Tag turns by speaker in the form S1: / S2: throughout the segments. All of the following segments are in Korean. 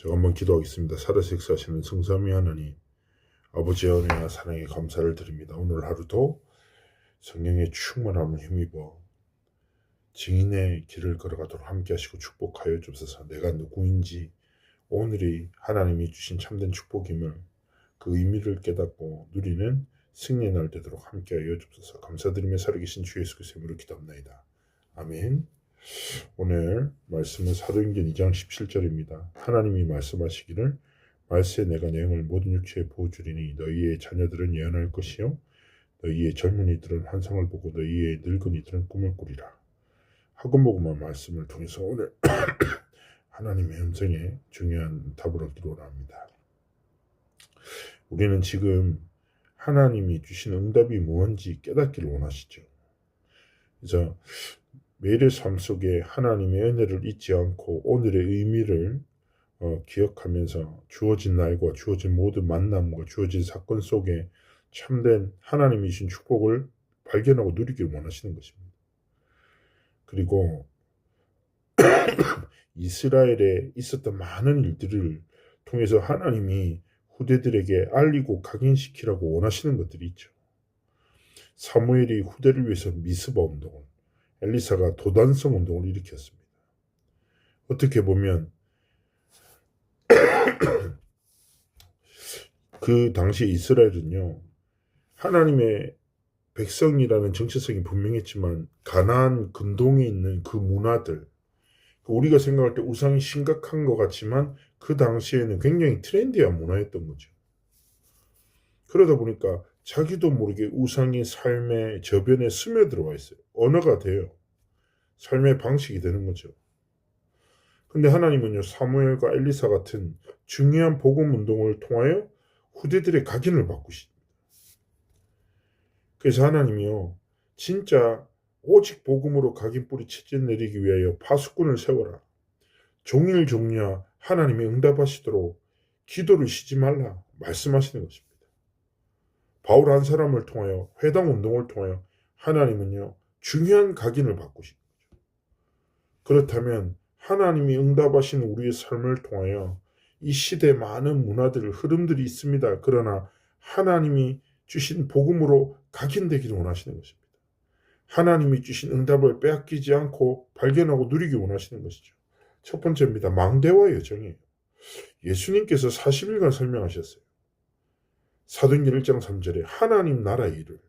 S1: 제가 한번 기도하겠습니다. 살아서 역사하시는 성삼위 하나님, 아버지의 은혜와 사랑에 감사를 드립니다. 오늘 하루도 성령의 충만함을 힘입어 증인의 길을 걸어가도록 함께 하시고 축복하여 주옵소서. 내가 누구인지, 오늘이 하나님이 주신 참된 축복임을, 그 의미를 깨닫고 누리는 승리의 날 되도록 함께 하여 주옵소서. 감사드리며 살아계신 주 예수 그리스도의 이름으로 기도합니다. 아멘. 오늘 말씀은 사도행전 2장 17절입니다. 하나님이 말씀하시기를 말세에 내가 내형을 모든 육체에 부어주리니 너희의 자녀들은 예언할 것이요 너희의 젊은이들은 환상을 보고 너희의 늙은이들은 꿈을 꾸리라. 하고목음한 말씀을 통해서 오늘 하나님의 음성에 중요한 답을 얻기로 합니다. 우리는 지금 하나님이 주신 응답이 무엇인지 깨닫기를 원하시죠. 그래서 매일의 삶 속에 하나님의 은혜를 잊지 않고 오늘의 의미를 기억하면서 주어진 날과 주어진 모든 만남과 주어진 사건 속에 참된 하나님이 주신 축복을 발견하고 누리기를 원하시는 것입니다. 그리고 이스라엘에 있었던 많은 일들을 통해서 하나님이 후대들에게 알리고 각인시키라고 원하시는 것들이 있죠. 사무엘이 후대를 위해서 미스바 운동을, 엘리사가 도단성 운동을 일으켰습니다. 어떻게 보면 그 당시 이스라엘은요, 하나님의 백성이라는 정체성이 분명했지만 가나안 근동에 있는 그 문화들, 우리가 생각할 때 우상이 심각한 것 같지만 그 당시에는 굉장히 트렌디한 문화였던 거죠. 그러다 보니까 자기도 모르게 우상이 삶의 저변에 스며들어와 있어요. 언어가 돼요. 삶의 방식이 되는 거죠. 근데 하나님은요, 사무엘과 엘리사 같은 중요한 복음 운동을 통하여 후대들의 각인을 바꾸십니다. 그래서 하나님이요, 진짜 오직 복음으로 각인 뿌리 채째 내리기 위하여 파수꾼을 세워라. 종일종냐 하나님이 응답하시도록 기도를 쉬지 말라 말씀하시는 것입니다. 바울 한 사람을 통하여, 회당 운동을 통하여 하나님은요, 중요한 각인을 바꾸신 거죠. 그렇다면 하나님이 응답하신 우리의 삶을 통하여 이 시대에 많은 문화들, 흐름들이 있습니다. 그러나 하나님이 주신 복음으로 각인되기를 원하시는 것입니다. 하나님이 주신 응답을 빼앗기지 않고 발견하고 누리기 원하시는 것이죠. 첫 번째입니다. 망대와 여정이에요. 예수님께서 40일간 설명하셨어요. 사도행전 1장 3절에 하나님 나라의 일을,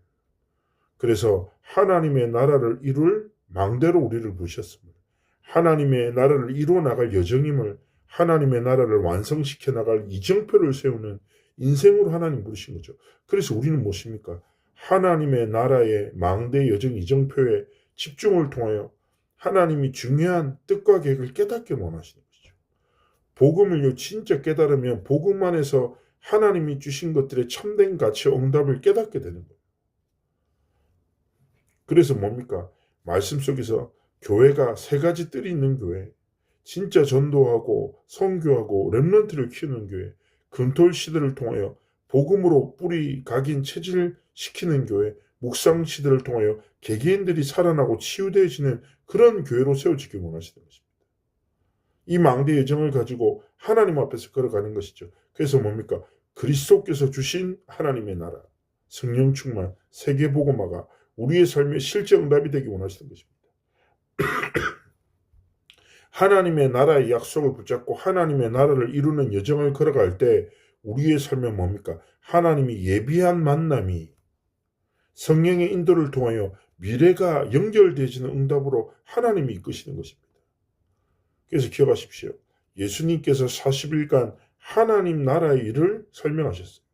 S1: 그래서 하나님의 나라를 이룰 망대로 우리를 부르셨습니다. 하나님의 나라를 이루어 나갈 여정임을, 하나님의 나라를 완성시켜 나갈 이정표를 세우는 인생으로 하나님 부르신 거죠. 그래서 우리는 무엇입니까? 하나님의 나라의 망대 여정 이정표에 집중을 통하여 하나님이 중요한 뜻과 계획을 깨닫게 원하시는 것이죠. 복음을요, 진짜 깨달으면 복음 안에서 하나님이 주신 것들의 참된 가치와 응답을 깨닫게 되는 거예요. 그래서 뭡니까? 말씀 속에서 교회가 세 가지 뜰이 있는 교회, 진짜 전도하고 선교하고 렘넌트를 키우는 교회, 금토일 시대를 통하여 복음으로 뿌리 각인 체질시키는 교회, 묵상 시대를 통하여 개개인들이 살아나고 치유되어지는 그런 교회로 세워지기 원하시는 것입니다. 이 망대 여정을 가지고 하나님 앞에서 걸어가는 것이죠. 그래서 뭡니까? 그리스도께서 주신 하나님의 나라, 성령 충만, 세계복음화가 우리의 삶의 실제 응답이 되기 원하시는 것입니다. 하나님의 나라의 약속을 붙잡고 하나님의 나라를 이루는 여정을 걸어갈 때 우리의 삶은 뭡니까? 하나님이 예비한 만남이 성령의 인도를 통하여 미래가 연결되어지는 응답으로 하나님이 이끄시는 것입니다. 그래서 기억하십시오. 예수님께서 40일간 하나님 나라의 일을 설명하셨어요.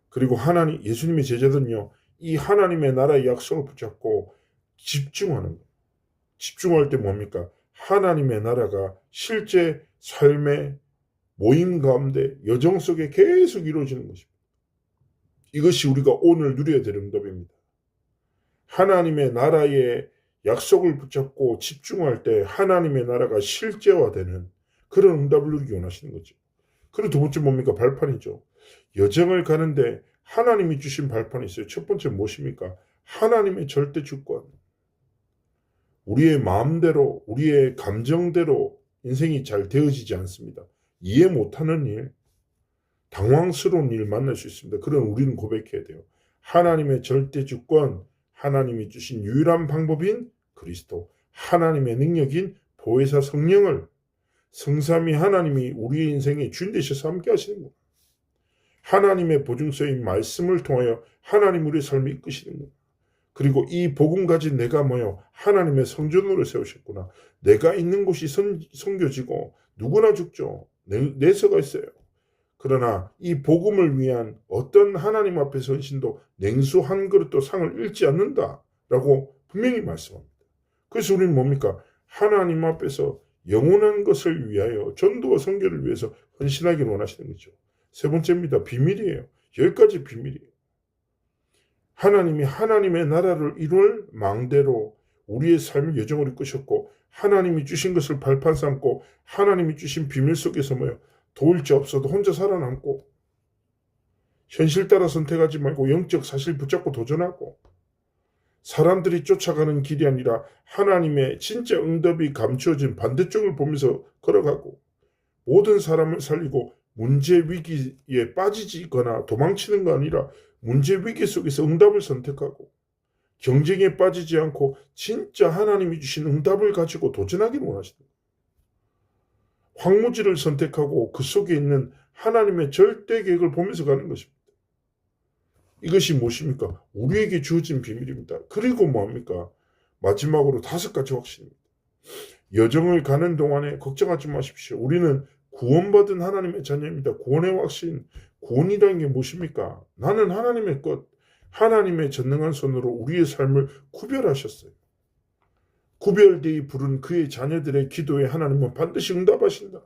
S1: 그리고 예수님의 제자들은요, 이 하나님의 나라의 약속을 붙잡고 집중하는 거예요. 집중할 때 뭡니까? 하나님의 나라가 실제 삶의 모임 가운데 여정 속에 계속 이루어지는 것입니다. 이것이 우리가 오늘 누려야 될 응답입니다. 하나님의 나라의 약속을 붙잡고 집중할 때 하나님의 나라가 실제화되는 그런 응답을 누리기 원하시는 거죠. 그리고 두 번째 뭡니까? 발판이죠. 여정을 가는데 하나님이 주신 발판이 있어요. 첫 번째 무엇입니까? 하나님의 절대 주권. 우리의 마음대로, 우리의 감정대로 인생이 잘 되어지지 않습니다. 이해 못하는 일, 당황스러운 일 만날 수 있습니다. 그런 우리는 고백해야 돼요. 하나님의 절대 주권, 하나님이 주신 유일한 방법인 그리스도, 하나님의 능력인 보혜사 성령을 성삼위 하나님이 우리의 인생에 주인 되셔서 함께 하시는 거예요. 하나님의 보증서인 말씀을 통하여 하나님 우리의 삶을 이끄시는 거예요. 그리고 이 복음 가진 내가 하나님의 성전으로 세우셨구나. 내가 있는 곳이 섬겨지고 누구나 죽죠. 내서가 있어요. 그러나 이 복음을 위한 어떤 하나님 앞에 선신도 냉수 한 그릇도 상을 잃지 않는다라고 분명히 말씀합니다. 그래서 우리는 뭡니까? 하나님 앞에서 영원한 것을 위하여 전도와 선교를 위해서 헌신하기를 원하시는 거죠. 세 번째입니다. 비밀이에요. 여기까지 비밀이에요. 하나님이 하나님의 나라를 이룰 망대로 우리의 삶의 여정을 이끄셨고 하나님이 주신 것을 발판 삼고 하나님이 주신 비밀 속에서 도울 자 없어도 혼자 살아남고 현실 따라 선택하지 말고 영적 사실 붙잡고 도전하고 사람들이 쫓아가는 길이 아니라 하나님의 진짜 응답이 감추어진 반대쪽을 보면서 걸어가고 모든 사람을 살리고 문제 위기에 빠지거나 도망치는 거 아니라 문제 위기 속에서 응답을 선택하고 경쟁에 빠지지 않고 진짜 하나님이 주신 응답을 가지고 도전하기를 원하십니다. 황무지를 선택하고 그 속에 있는 하나님의 절대 계획을 보면서 가는 것입니다. 이것이 무엇입니까? 우리에게 주어진 비밀입니다. 그리고 뭐합니까? 마지막으로 5가지 확신입니다. 여정을 가는 동안에 걱정하지 마십시오. 우리는 구원받은 하나님의 자녀입니다. 구원의 확신, 구원이라는 게 무엇입니까? 나는 하나님의 것, 하나님의 전능한 손으로 우리의 삶을 구별하셨어요. 구별되이 부른 그의 자녀들의 기도에 하나님은 반드시 응답하신다.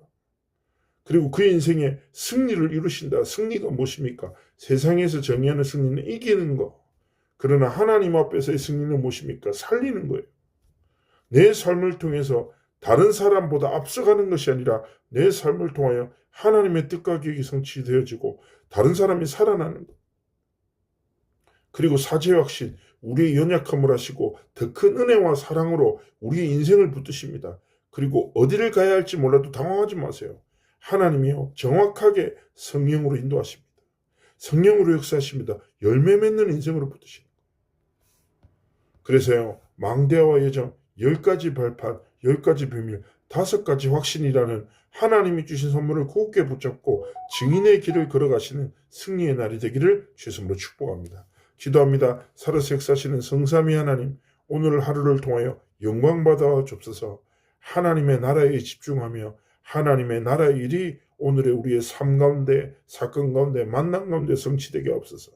S1: 그리고 그의 인생에 승리를 이루신다. 승리가 무엇입니까? 세상에서 정의하는 승리는 이기는 것. 그러나 하나님 앞에서의 승리는 무엇입니까? 살리는 거예요. 내 삶을 통해서 다른 사람보다 앞서가는 것이 아니라 내 삶을 통하여 하나님의 뜻과 계획이 성취되어지고 다른 사람이 살아나는 것. 그리고 사죄의 확신, 우리의 연약함을 하시고 더 큰 은혜와 사랑으로 우리의 인생을 붙드십니다. 그리고 어디를 가야 할지 몰라도 당황하지 마세요. 하나님이요 정확하게 성령으로 인도하십니다. 성령으로 역사하십니다. 열매 맺는 인생으로 붙드십니다. 그래서요 망대와 여정 10가지 발판, 10가지 비밀, 5가지 확신이라는 하나님이 주신 선물을 굳게 붙잡고 증인의 길을 걸어가시는 승리의 날이 되기를 주님으로 축복합니다. 기도합니다. 살아서 역사하시는 성삼위 하나님, 오늘 하루를 통하여 영광받아 주옵소서. 하나님의 나라에 집중하며 하나님의 나라의 일이 오늘의 우리의 삶 가운데, 사건 가운데, 만남 가운데 성취되게 없어서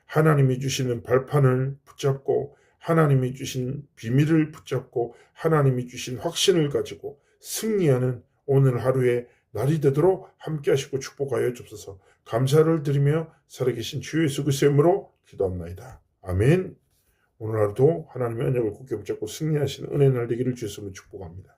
S1: 하나님이 주시는 발판을 붙잡고 하나님이 주신 비밀을 붙잡고 하나님이 주신 확신을 가지고 승리하는 오늘 하루의 날이 되도록 함께 하시고 축복하여 주옵소서. 감사를 드리며 살아계신 주 예수 그리스도의 이름으로 기도합나이다. 아멘. 오늘 하루도 하나님의 언약을 굳게 붙잡고 승리하시는 은혜의 날 되기를 주님으로 축복합니다.